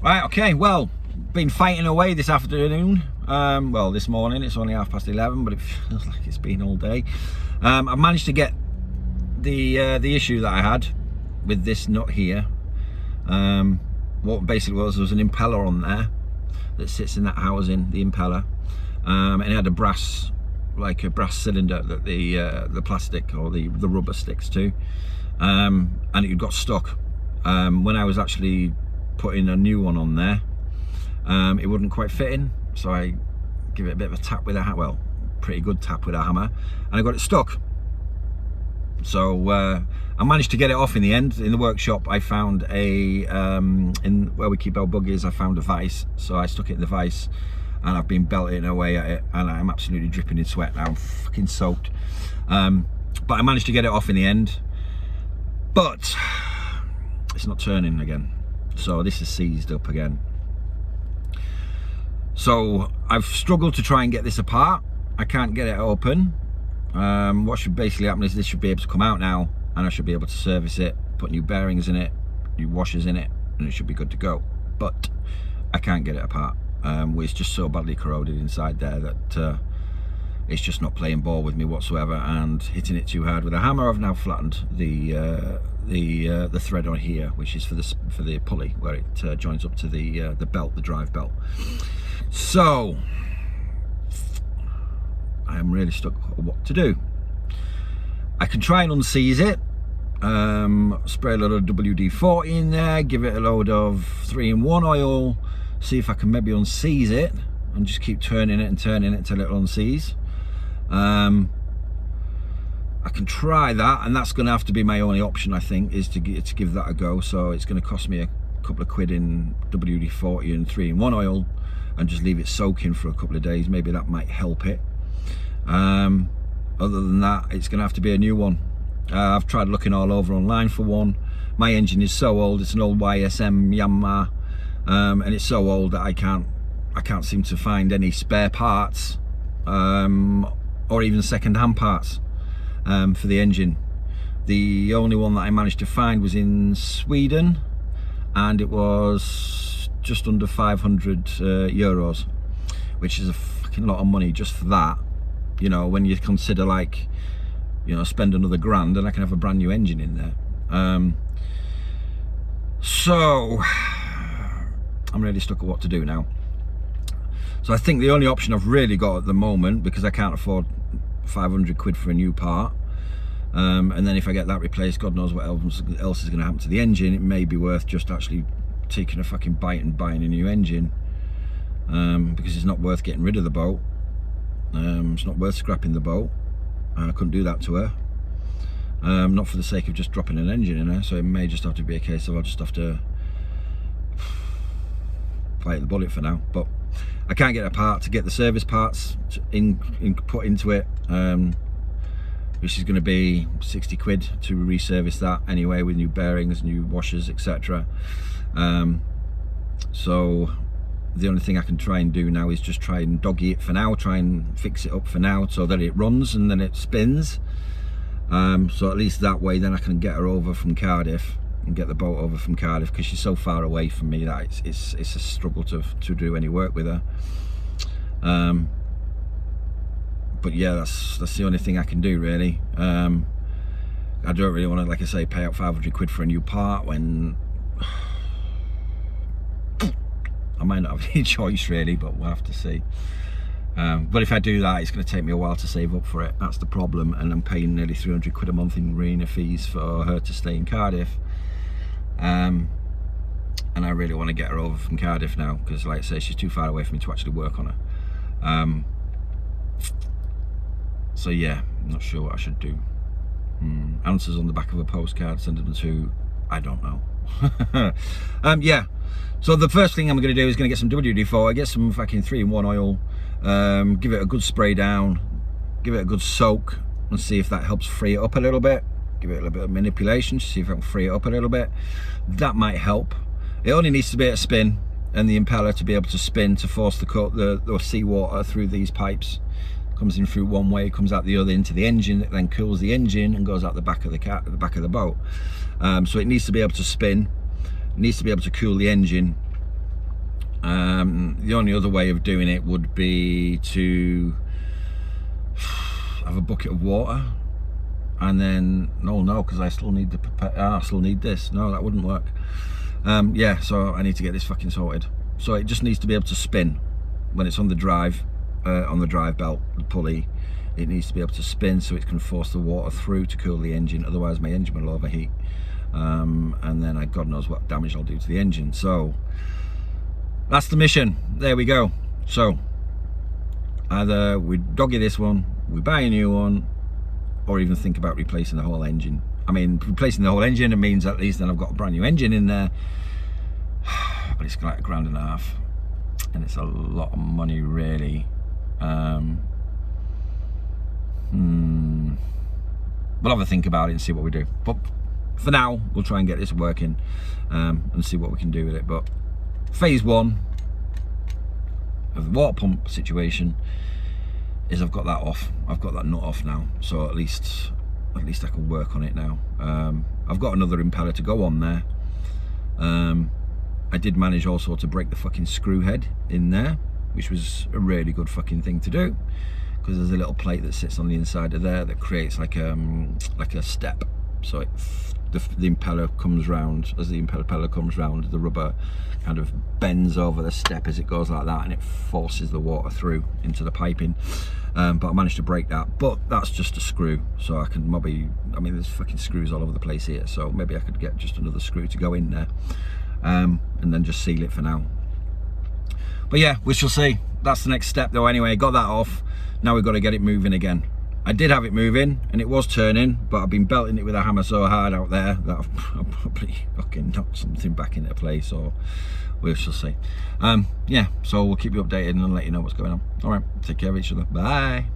Right, okay, well, been fighting away this afternoon. Well, this morning, it's only 11:30, but it feels like it's been all day. I've managed to get the issue that I had with this nut here. What basically was, there was an impeller on there that sits in that housing, the impeller, and it had a brass cylinder that the plastic or the rubber sticks to, and it got stuck. When I was actually putting a new one on there, it wouldn't quite fit in, so I give it a bit of a tap with a hammer, well, pretty good tap with a hammer, and I got it stuck. So I managed to get it off in the end. In the workshop I found in where we keep our buggies, I found a vise, so I stuck it in the vise and I've been belting away at it, and I'm absolutely dripping in sweat now. I'm fucking soaked, but I managed to get it off in the end, but it's not turning again, so this is seized up again. So I've struggled to try and get this apart. I can't get it open. What should basically happen is this should be able to come out now, and I should be able to service it, put new bearings in it, new washers in it, and it should be good to go. But I can't get it apart. It's just so badly corroded inside there that it's just not playing ball with me whatsoever, and hitting it too hard with a hammer, I've now flattened the thread on here, which is for the pulley where it joins up to the belt, the drive belt. So I am really stuck on what to do. I can try and unseize it, spray a load of WD-40 in there, give it a load of 3-in-1 oil, see if I can maybe unseize it, and just keep turning it until it unseize. I can try that, and that's going to have to be my only option, I think, is to give that a go. So it's going to cost me a couple of quid in WD-40 and 3-in-1 oil, and just leave it soaking for a couple of days. Maybe that might help it. Other than that, it's going to have to be a new one. I've tried looking all over online for one. My engine is so old, it's an old YSM Yanmar, and it's so old that I can't seem to find any spare parts, or even second-hand parts for the engine. The only one that I managed to find was in Sweden, and it was just under 500 euros, which is a fucking lot of money just for that. You know, when you consider, like, you know, spend another grand and I can have a brand new engine in there. So I'm really stuck at what to do now. So I think the only option I've really got at the moment, because I can't afford 500 quid for a new part, and then if I get that replaced, God knows what else is going to happen to the engine, it may be worth just actually taking a fucking bite and buying a new engine, because it's not worth getting rid of the boat. It's not worth scrapping the boat. I couldn't do that to her, not for the sake of just dropping an engine in her. So it may just have to be a case of I'll just have to bite the bullet for now. But I can't get a part to get the service parts put into it, which is going to be 60 quid to reservice that anyway, with new bearings, new washers, etc. So the only thing I can try and do now is just try and doggy it for now, try and fix it up for now so that it runs and then it spins. So at least that way then I can get her over from Cardiff and get the boat over from Cardiff, because she's so far away from me that it's a struggle to do any work with her. But yeah, that's the only thing I can do, really. I don't really want to, like I say, pay out 500 quid for a new part when I might not have any choice, really, but we'll have to see. But if I do that, it's going to take me a while to save up for it. That's the problem, and I'm paying nearly 300 quid a month in marina fees for her to stay in Cardiff. And I really want to get her over from Cardiff now, because, like I say, she's too far away for me to actually work on her. So yeah, I'm not sure what I should do. Answers on the back of a postcard, send them to, I don't know. Yeah, so the first thing I'm going to do is going to get some WD-40, get some fucking 3-in-1 oil, give it a good spray down, give it a good soak, and see if that helps free it up a little bit. Give it a little bit of manipulation to see if I can free it up a little bit. That might help. It only needs to be at a spin, and the impeller to be able to spin to force the seawater through these pipes. Comes in through one way, comes out the other into the engine, that then cools the engine and goes out the back of the boat. So it needs to be able to spin, it needs to be able to cool the engine, The only other way of doing it would be to have a bucket of water, and then no, because I still need the I still need this. No, that wouldn't work. Yeah, so I need to get this fucking sorted. So it just needs to be able to spin when it's on the drive belt, the pulley. It needs to be able to spin so it can force the water through to cool the engine. Otherwise, my engine will overheat, and then God knows what damage I'll do to the engine. So that's the mission. There we go. So either we doggy this one, we buy a new one, or even think about replacing the whole engine. I mean, replacing the whole engine, it means at least then I've got a brand new engine in there. But it's like £1.5 grand, and it's a lot of money, really. We'll have a think about it and see what we do. But for now, we'll try and get this working, and see what we can do with it. But phase 1 of the water pump situation is I've got that off. I've got that nut off now, so at least I can work on it now. I've got another impeller to go on there. I did manage also to break the fucking screw head in there, which was a really good fucking thing to do, because there's a little plate that sits on the inside of there that creates like a step. So the impeller comes round. As the impeller comes round, the rubber kind of bends over the step as it goes like that, and it forces the water through into the piping. But I managed to break that. But that's just a screw, so I can maybe, I mean, there's fucking screws all over the place here, so maybe I could get just another screw to go in there, and then just seal it for now. But yeah, we shall see. That's the next step though. Anyway, got that off. Now we've got to get it moving again. I did have it moving and it was turning, but I've been belting it with a hammer so hard out there that I've probably fucking knocked something back into place, or we shall see. Yeah, so we'll keep you updated and I'll let you know what's going on. All right, take care of each other. Bye.